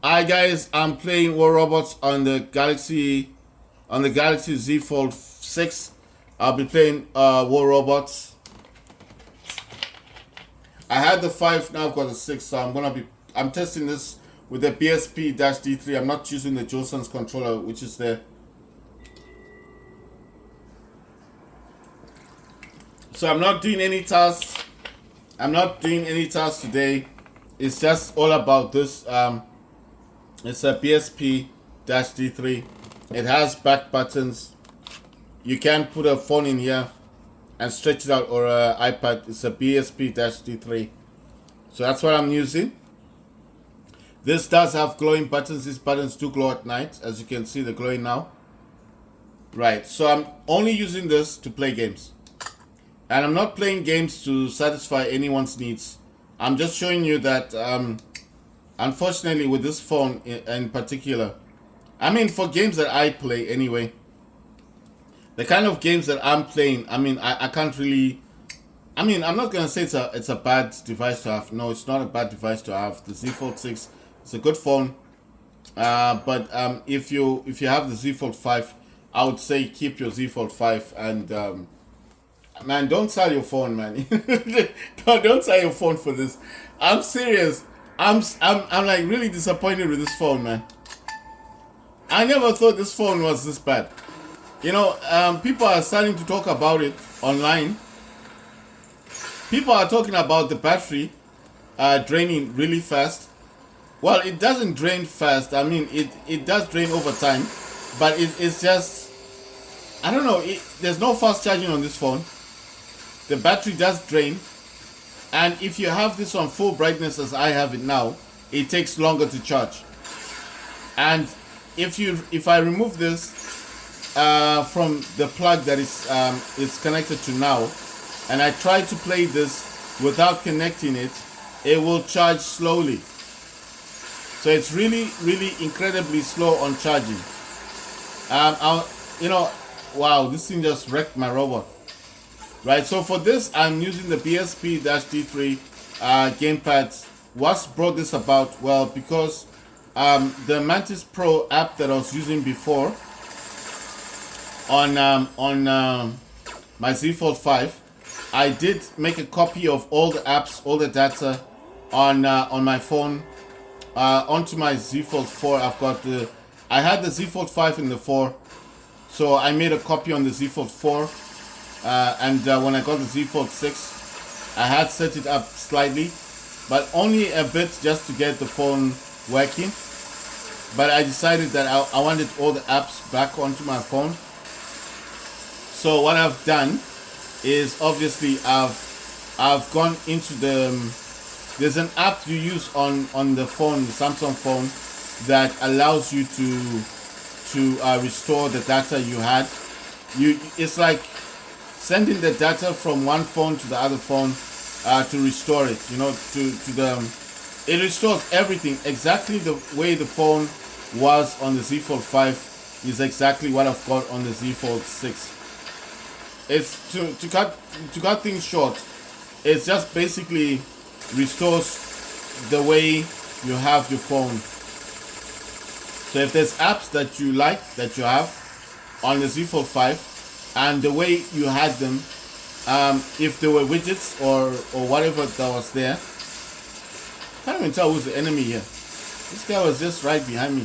Hi guys, I'm playing War Robots on the Galaxy Z Fold 6. I'll be playing War Robots. I had the 5, now I've got the 6, so I'm testing this with the BSP-D3. I'm not using the DualSense controller, which is there. So I'm not doing any tasks. Today. It's just all about this. It's a BSP-D3. It has back buttons. You can put a phone in here and stretch it out, or an iPad. It's a BSP-D3. So that's what I'm using. This does have glowing buttons. These buttons do glow at night. As you can see, they're glowing now. Right, so I'm only using this to play games. And I'm not playing games to satisfy anyone's needs. I'm just showing you that, unfortunately, with this phone in particular, I mean, for games that I play anyway, the kind of games that I'm playing, I mean, I can't really, I mean, I'm not going to say it's a bad device to have. No, it's not a bad device to have. The Z Fold 6 is a good phone. But if you have the Z Fold 5, I would say keep your Z Fold 5 and, man, don't sell your phone, man. don't sell your phone for this. I'm serious. I'm like really disappointed with this phone, man. I never thought this phone was this bad. You know, people are starting to talk about it online. People are talking about the battery draining really fast. Well, it doesn't drain fast. I mean, it does drain over time, but it's just, I don't know. There's no fast charging on this phone. The battery does drain, and if you have this on full brightness as I have it now, it takes longer to charge. And if I remove this from the plug that is connected to now, and I try to play this without connecting it, it will charge slowly. So it's really, really incredibly slow on charging. Wow, this thing just wrecked my robot. Right, so for this, I'm using the BSP-D3 gamepad. What's brought this about? Well, because the Mantis Pro app that I was using before on my Z Fold 5, I did make a copy of all the apps, all the data on my phone onto my Z Fold 4. I had the Z Fold 5 in the 4, so I made a copy on the Z Fold 4. And when I got the Z Fold 6, I had set it up slightly, but only a bit just to get the phone working. But I decided that I wanted all the apps back onto my phone. So what I've done is, obviously, I've gone into there's an app you use on the phone, the Samsung phone, that allows you to restore the data you had. It's like sending the data from one phone to the other phone to restore it. You know, it restores everything exactly the way the phone was on the Z Fold 5 is exactly what I've got on the Z Fold 6. It's to cut things short. It's just basically restores the way you have your phone. So if there's apps that you like, that you have on the Z Fold 5, and the way you had them, if there were widgets or whatever that was there, can't even tell who's the enemy here. This guy was just right behind me.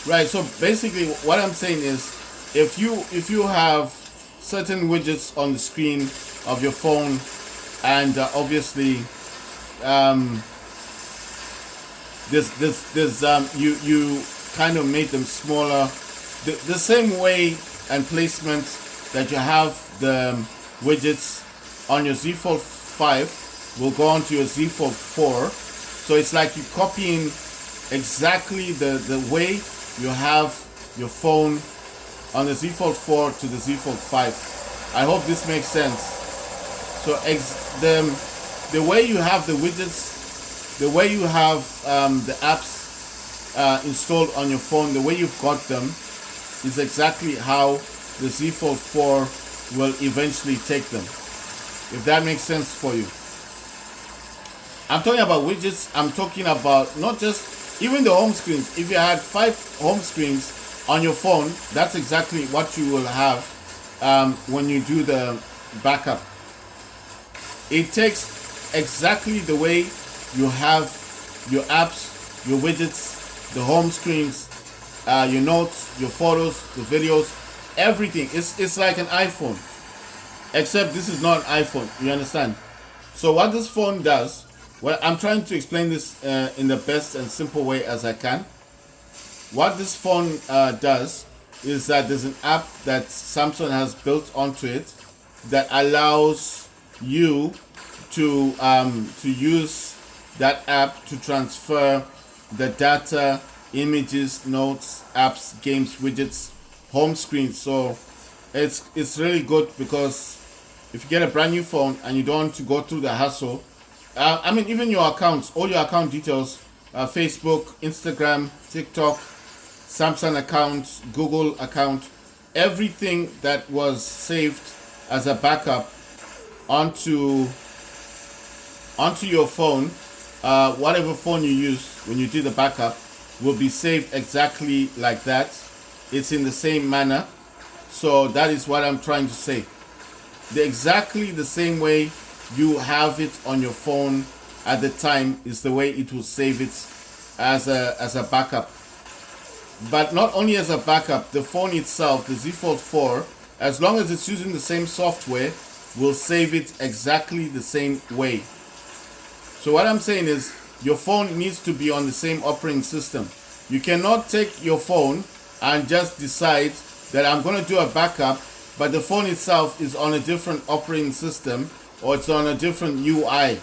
Right, so basically what I'm saying is, if you have certain widgets on the screen of your phone, and obviously you kind of made them smaller, the same way and placement that you have the widgets on your Z Fold 5 will go onto your Z Fold 4. So it's like you're copying exactly the way you have your phone on the Z Fold 4 to the Z Fold 5. I hope this makes sense. So the way you have the widgets, the way you have the apps installed on your phone, the way you've got them, is exactly how the Z Fold 4 will eventually take them. If that makes sense for you. I'm talking about widgets. I'm talking about not just Even the home screens, if you had 5 home screens on your phone, that's exactly what you will have when you do the backup. It takes exactly the way you have your apps, your widgets, the home screens, your notes, your photos, the videos, everything. It's like an iPhone, except this is not an iPhone. You understand? So what this phone does, well, I'm trying to explain this in the best and simple way as I can. What this phone does is that there's an app that Samsung has built onto it that allows you to use that app to transfer the data, images, notes, apps, games, widgets, home screens. So it's really good, because if you get a brand new phone and you don't want to go through the hassle, I mean, even your accounts, all your account details, Facebook, Instagram, TikTok, Samsung account, Google account, everything that was saved as a backup onto your phone, whatever phone you use when you do the backup, will be saved exactly like that. It's in the same manner. So that is what I'm trying to say. Exactly the same way you have it on your phone at the time is the way it will save it as a backup. But not only as a backup, the phone itself, the Z Fold 4, as long as it's using the same software, will save it exactly the same way. So what I'm saying is, your phone needs to be on the same operating system. You cannot take your phone and just decide that I'm going to do a backup, but the phone itself is on a different operating system, or it's on a different UI.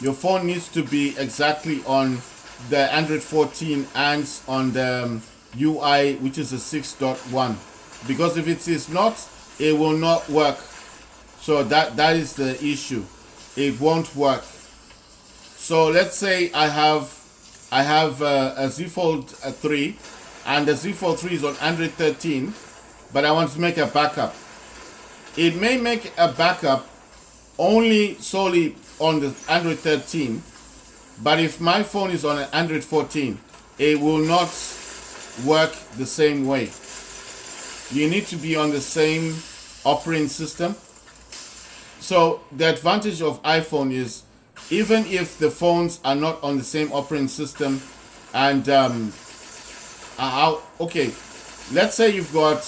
Your phone needs to be exactly on the Android 14 and on the UI, which is a 6.1. Because if it is not, it will not work. So that is the issue. It won't work. So let's say I have a Z Fold 3, and the Z Fold 3 is on Android 13, but I want to make a backup. It may make a backup only solely on the Android 13, but if my phone is on an Android 14, it will not work the same way. You need to be on the same operating system. So the advantage of iPhone is, even if the phones are not on the same operating system, and okay, let's say you've got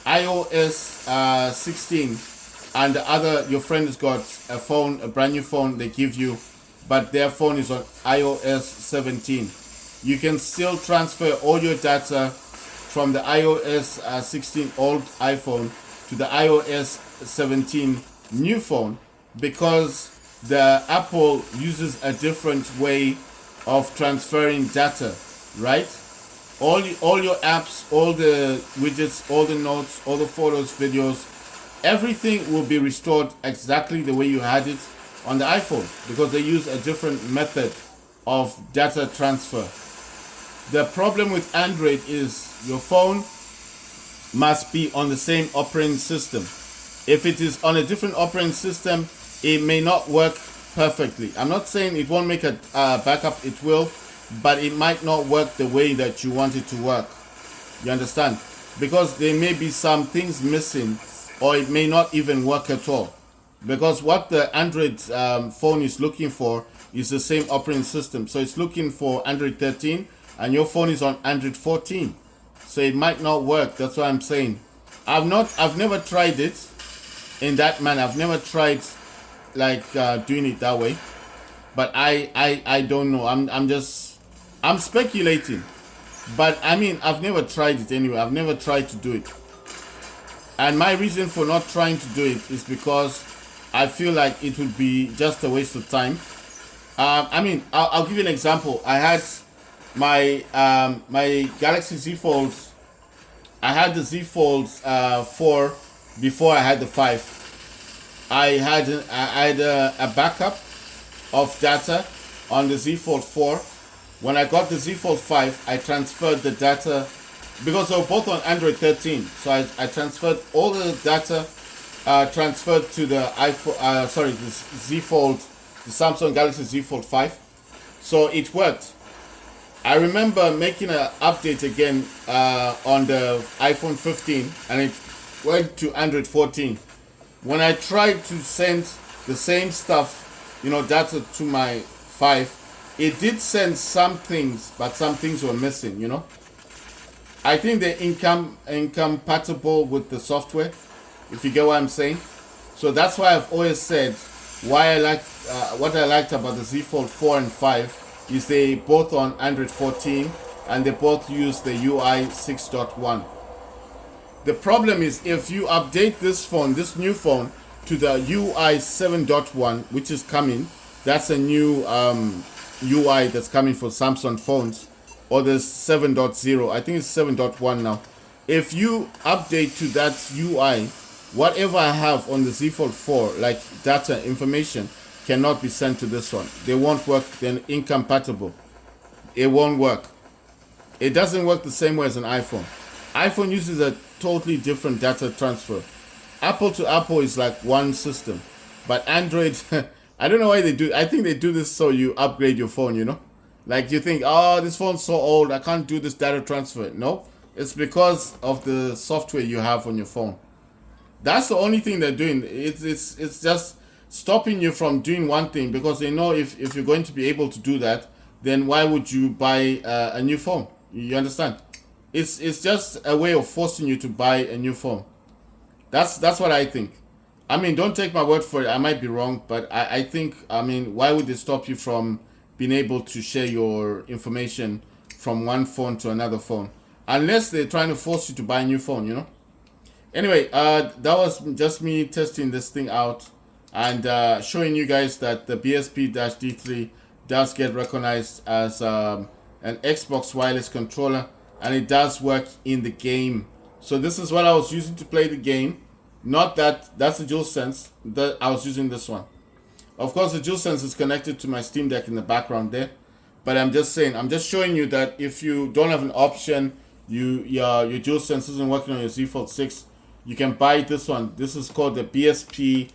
iOS 16, and your friend has got a brand new phone they give you, but their phone is on iOS 17. You can still transfer all your data from the iOS 16 old iPhone to the iOS 17 new phone, because the Apple uses a different way of transferring data, right? All your apps, all the widgets, all the notes, all the photos, videos, everything will be restored exactly the way you had it on the iPhone, because they use a different method of data transfer. The problem with Android is your phone must be on the same operating system. If it is on a different operating system, it may not work perfectly. I'm not saying it won't make a backup, it will, but it might not work the way that you want it to work. You understand? Because there may be some things missing, or it may not even work at all. Because what the Android phone is looking for is the same operating system. So it's looking for Android 13, and your phone is on Android 14. So it might not work. That's what I'm saying. I've never tried it in that manner. I've never tried like doing it that way. But I don't know. I'm speculating. But I mean, I've never tried it anyway. I've never tried to do it. And my reason for not trying to do it is because I feel like it would be just a waste of time. I mean, I'll give you an example. I had my my Galaxy Z Folds. I had the Z Folds 4 before I had the 5. I had a backup of data on the Z Fold 4. When I got the Z Fold 5, I transferred the data, because they were both on Android 13. So I transferred all the data, transferred to the iPhone. The Z Fold, the Samsung Galaxy Z Fold 5. So it worked. I remember making an update again on the iPhone 15, and it went to Android 14. When I tried to send the same stuff, data to my 5, it did send some things, but some things were missing. I think they're incompatible with the software, if you get what I'm saying. So that's why I've always said why I like what I liked about the Z Fold 4 and 5 is they both on Android 14 and they both use the UI 6.1. The problem is if you update this new phone, to the UI 7.1, which is coming, that's a new UI that's coming for Samsung phones, or the 7.0, I think it's 7.1 now. If you update to that UI, whatever I have on the Z Fold 4, like data information, cannot be sent to this one. They won't work, they're incompatible. It won't work. It doesn't work the same way as an iPhone. iPhone uses a totally different data transfer. Apple to Apple is like one system. But Android, I don't know why they do. I think they do this so you upgrade your phone, Like you think, oh, this phone's so old, I can't do this data transfer. No, it's because of the software you have on your phone. That's the only thing they're doing. It's just stopping you from doing one thing, because they know if you're going to be able to do that, then why would you buy a new phone? You understand? It's just a way of forcing you to buy a new phone. That's what I think. I mean, don't take my word for it. I might be wrong, but I think, why would they stop you from being able to share your information from one phone to another phone? Unless they're trying to force you to buy a new phone, Anyway, that was just me testing this thing out and showing you guys that the BSP-D3 does get recognized as an Xbox wireless controller, and it does work in the game. So this is what I was using to play the game. Not that's the DualSense. That I was using this one. Of course, the DualSense is connected to my Steam Deck in the background there. But I'm just saying, I'm just showing you that if you don't have an option, your DualSense isn't working on your Z Fold 6, you can buy this one. This is called the BSP-D3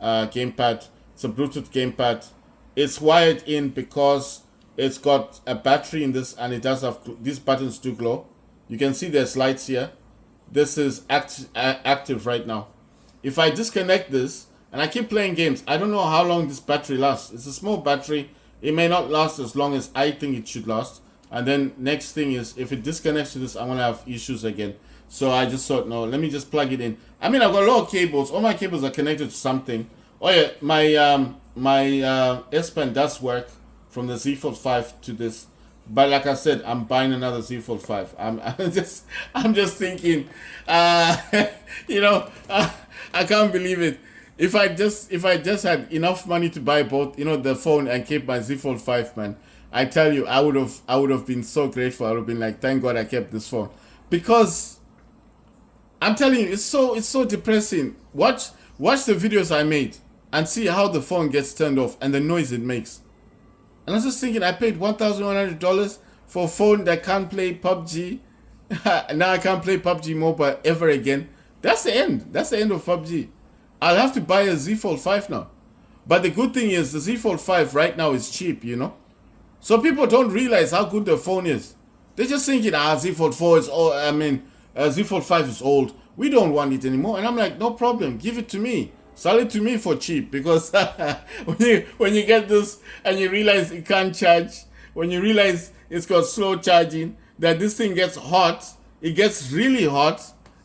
gamepad. It's a Bluetooth gamepad. It's wired in because it's got a battery in this, and it does have, these buttons do glow. You can see there's lights here. This is active right now. If I disconnect this and I keep playing games, I don't know how long this battery lasts. It's a small battery. It may not last as long as I think it should last. And then next thing is, if it disconnects to this, I'm going to have issues again. So I just thought, no, let me just plug it in. I've got a lot of cables. All my cables are connected to something. Oh yeah, my S Pen does work from the Z Fold 5 to this. But like I said, I'm buying another Z Fold 5. I'm just thinking, I can't believe it. If I just had enough money to buy both, the phone and keep my Z Fold 5, man, I tell you, I would have been so grateful. I would have been like, thank God I kept this phone, because I'm telling you, it's so depressing. Watch the videos I made and see how the phone gets turned off and the noise it makes. And I was just thinking, I paid $1,100 for a phone that can't play PUBG. Now I can't play PUBG Mobile ever again. That's the end. That's the end of PUBG. I'll have to buy a Z Fold 5 now. But the good thing is, the Z Fold 5 right now is cheap, So people don't realize how good the phone is. They're just thinking, Z Fold 4 is old. Z Fold 5 is old. We don't want it anymore. And I'm like, no problem. Give it to me. Sell it to me for cheap, because when you get this and you realize it can't charge, when you realize it's got slow charging, that this thing gets hot, it gets really hot,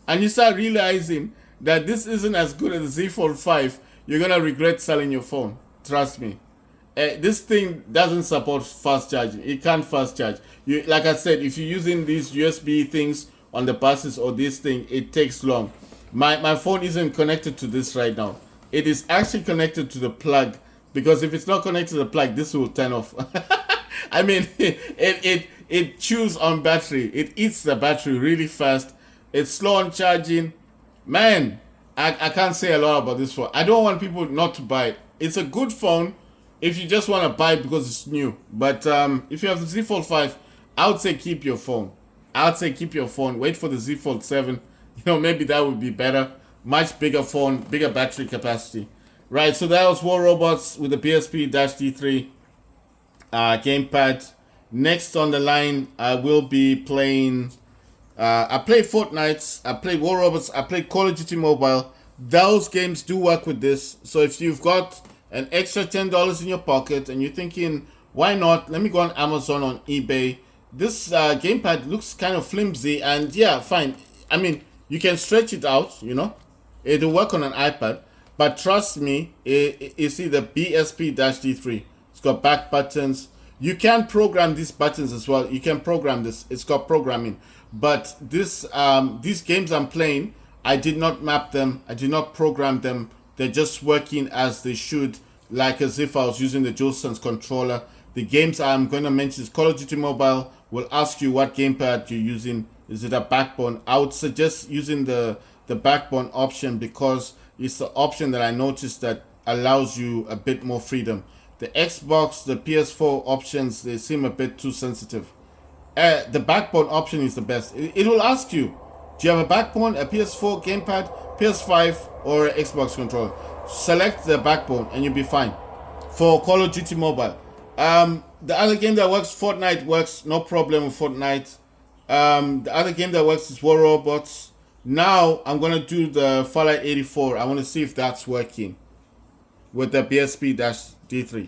and you start realizing that this isn't as good as the Z Fold 5, you're going to regret selling your phone. Trust me. This thing doesn't support fast charging. It can't fast charge. Like I said, if you're using these USB things on the buses or this thing, it takes long. My phone isn't connected to this right now. It is actually connected to the plug, because if it's not connected to the plug, this will turn off. It chews on battery. It eats the battery really fast. It's slow on charging. Man, I can't say a lot about this phone. I don't want people not to buy it. It's a good phone if you just want to buy it because it's new. But if you have the Z Fold 5, I would say keep your phone. Wait for the Z Fold 7. Maybe that would be better. Much bigger phone, bigger battery capacity. Right, so that was War Robots with the BSP-D3 gamepad. Next on the line, I will be playing. I play Fortnite, I play War Robots, I play Call of Duty Mobile. Those games do work with this. So if you've got an extra $10 in your pocket and you're thinking, why not? Let me go on Amazon, on eBay. This gamepad looks kind of flimsy, and yeah, fine. I mean, you can stretch it out, you know. It'll work on an iPad. But trust me, you see the BSP-D3. It's got back buttons. You can program these buttons as well. You can program this. It's got programming. But these games I'm playing, I did not map them. I did not program them. They're just working as they should, like as if I was using the DualSense controller. The games I'm going to mention is Call of Duty Mobile. Will ask you what gamepad you're using. Is it a backbone? I would suggest using the backbone option because it's the option that I noticed that allows you a bit more freedom. The Xbox, the PS4 options, they seem a bit too sensitive. The backbone option is the best. It will ask you, do you have a backbone, a PS4 gamepad, PS5, or an Xbox controller? Select the backbone and you'll be fine. For Call of Duty Mobile. The other game that works, Fortnite works, no problem with Fortnite. The other game that works is War Robots. Now I'm going to do the Fallout 84. I want to see if that's working with the BSP-D3.